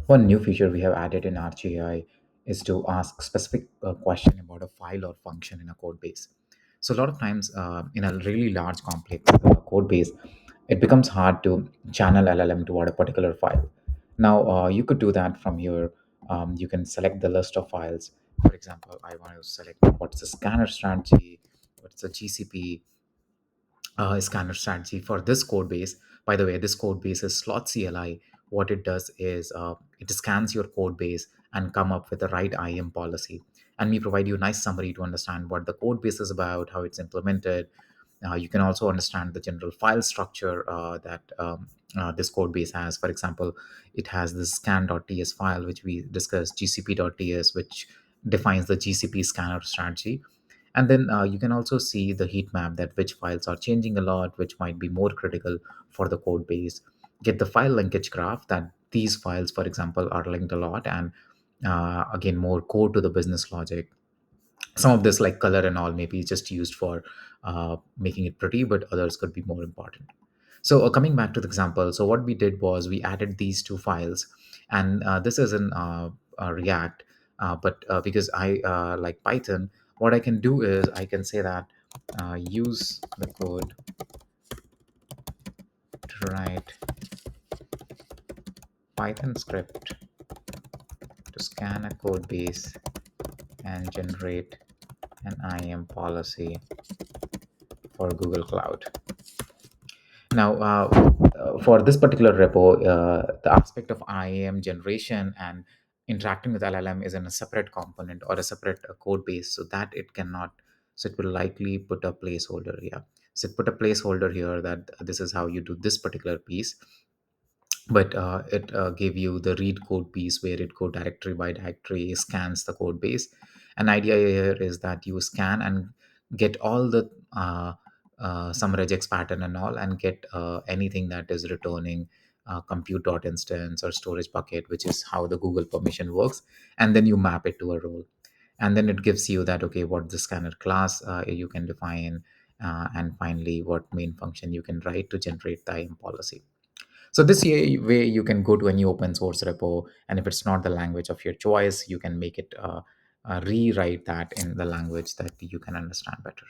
One new feature we have added in Archie AI is to ask specific question about a file or function in a code base. So a lot of times in a really large complex code base, it becomes hard to channel LLM toward a particular file. Now you could do that from here. You can select the list of files. For example, I want to select what's the scanner strategy, what's the GCP, scanner strategy for this code base. By the way, this code base is slot CLI. What it does is it scans your code base and come up with the right IAM policy. And we provide you a nice summary to understand what the code base is about, how it's implemented. You can also understand the general file structure that this code base has. For example, it has the scan.ts file, which we discussed, gcp.ts, which defines the GCP scanner strategy. And then you can also see the heat map, that which files are changing a lot, which might be more critical for the code base. Get the file linkage graph, that these files, for example, are linked a lot, and again, more core to the business logic. Some of this, like color and all, maybe just used for making it pretty, but others could be more important. So coming back to the example, so what we did was we added these two files, and this is in React, but because I like Python, what I can do is I can say that use the code to write Python script to scan a code base and generate an IAM policy for Google Cloud. Now, for this particular repo, the aspect of IAM generation and interacting with LLM is in a separate component or a separate code base, so that it cannot. So it will likely put a placeholder. Yeah. So it put a placeholder here that this is how you do this particular piece, but it gave you the read code piece where it go directory by directory, scans the code base. An idea here is that you scan and get all the some regex pattern and all, and get anything that is returning compute dot instance or storage bucket, which is how the Google permission works. And then you map it to a role, and then it gives you that, okay, what the scanner class you can define, and finally what main function you can write to generate the IAM policy. So this way you can go to any open source repo, and if it's not the language of your choice, you can make it rewrite that in the language that you can understand better.